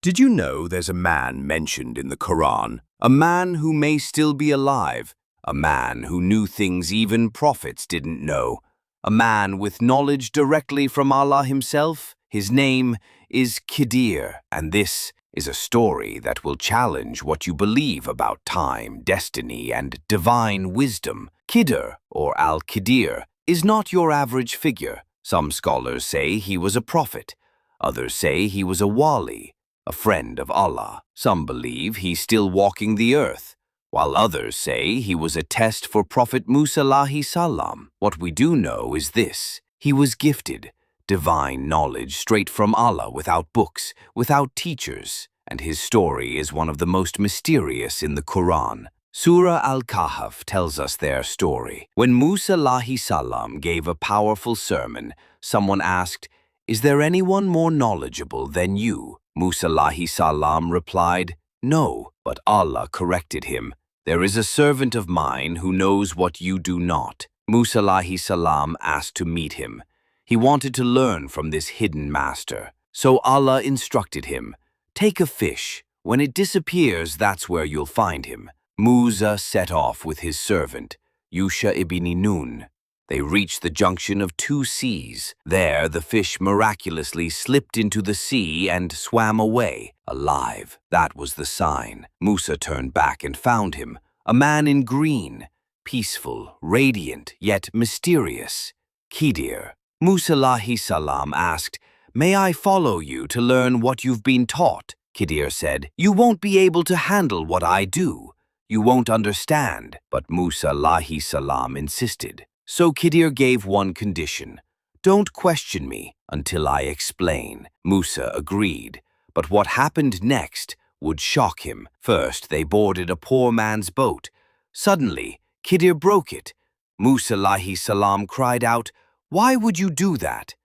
Did you know there's a man mentioned in the Quran? A man who may still be alive. A man who knew things even prophets didn't know. A man with knowledge directly from Allah himself. His name is Khidr, and this is a story that will challenge what you believe about time, destiny, and divine wisdom. Khidr, or Al-Khidr, is not your average figure. Some scholars say he was a prophet. Others say he was a Wali, a friend of Allah. Some believe he's still walking the earth, while others say he was a test for Prophet Musa alayhi salam. What we do know is this: he was gifted divine knowledge straight from Allah, without books, without teachers, and his story is one of the most mysterious in the Quran. Surah Al-Kahf tells us their story. When Musa alayhi salam gave a powerful sermon, someone asked, "Is there anyone more knowledgeable than you?" Musa alayhi salam replied, "No," but Allah corrected him. "There is a servant of mine who knows what you do not." Musa alayhi salam asked to meet him. He wanted to learn from this hidden master. So Allah instructed him, "Take a fish. When it disappears, that's where you'll find him." Musa set off with his servant, Yusha ibn Nun. They reached the junction of two seas. There, the fish miraculously slipped into the sea and swam away, alive. That was the sign. Musa turned back and found him, a man in green, peaceful, radiant, yet mysterious. Khidr. Musa alayhi salam asked, "May I follow you to learn what you've been taught?" Khidr said, "You won't be able to handle what I do. You won't understand." But Musa alayhi salam insisted. So Khidr gave one condition: "Don't question me until I explain." Musa agreed, but what happened next would shock him. First, they boarded a poor man's boat. Suddenly, Khidr broke it. Musa alayhi salam cried out, "Why would you do that?"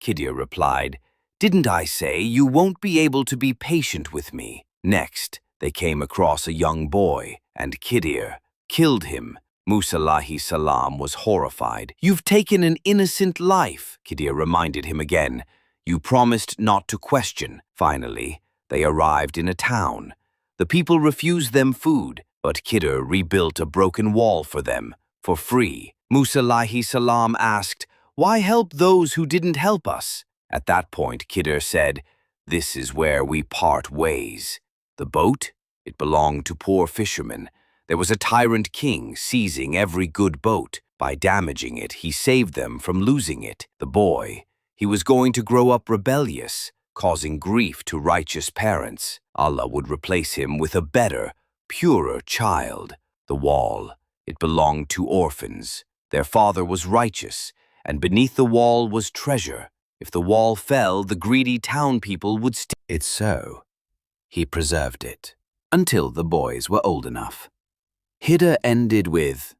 Khidr replied, "Didn't I say you won't be able to be patient with me?" Next, they came across a young boy, and Khidr killed him. Musa alayhi salam was horrified. "You've taken an innocent life." Khidr reminded him again, "You promised not to question." Finally, they arrived in a town. The people refused them food, but Khidr rebuilt a broken wall for them, for free. Musa alayhi salam asked, "Why help those who didn't help us?" At that point, Khidr said, "This is where we part ways." The boat? It belonged to poor fishermen. There was a tyrant king seizing every good boat. By damaging it, he saved them from losing it. The boy, he was going to grow up rebellious, causing grief to righteous parents. Allah would replace him with a better, purer child. The wall, it belonged to orphans. Their father was righteous, and beneath the wall was treasure. If the wall fell, the greedy town people would steal it. So he preserved it until the boys were old enough. Khidr ended with,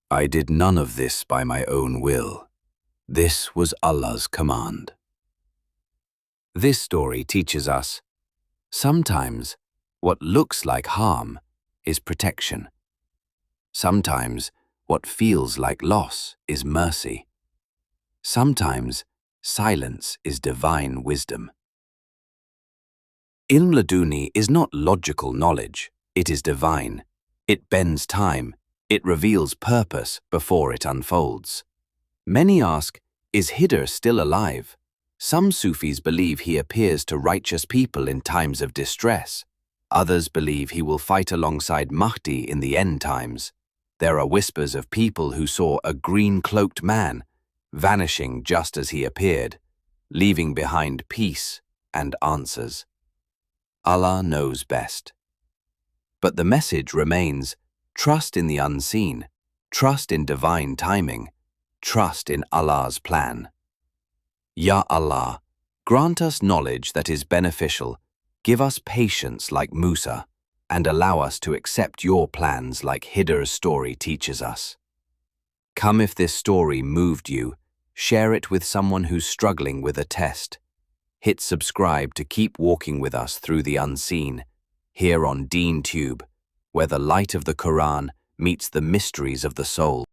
"I did none of this by my own will. This was Allah's command." This story teaches us, sometimes what looks like harm is protection. Sometimes what feels like loss is mercy. Sometimes silence is divine wisdom. Ilm Laduni is not logical knowledge, it is divine. It bends time, it reveals purpose before it unfolds. Many ask, is Khidr still alive? Some Sufis believe he appears to righteous people in times of distress. Others believe he will fight alongside Mahdi in the end times. There are whispers of people who saw a green-cloaked man vanishing just as he appeared, leaving behind peace and answers. Allah knows best. But the message remains: trust in the unseen, trust in divine timing, trust in Allah's plan. Ya Allah, grant us knowledge that is beneficial, give us patience like Musa, and allow us to accept your plans like Khidr's story teaches us. Come, if this story moved you, share it with someone who's struggling with a test. Hit subscribe to keep walking with us through the unseen, here on DEEN TUBE, where the light of the Quran meets the mysteries of the soul.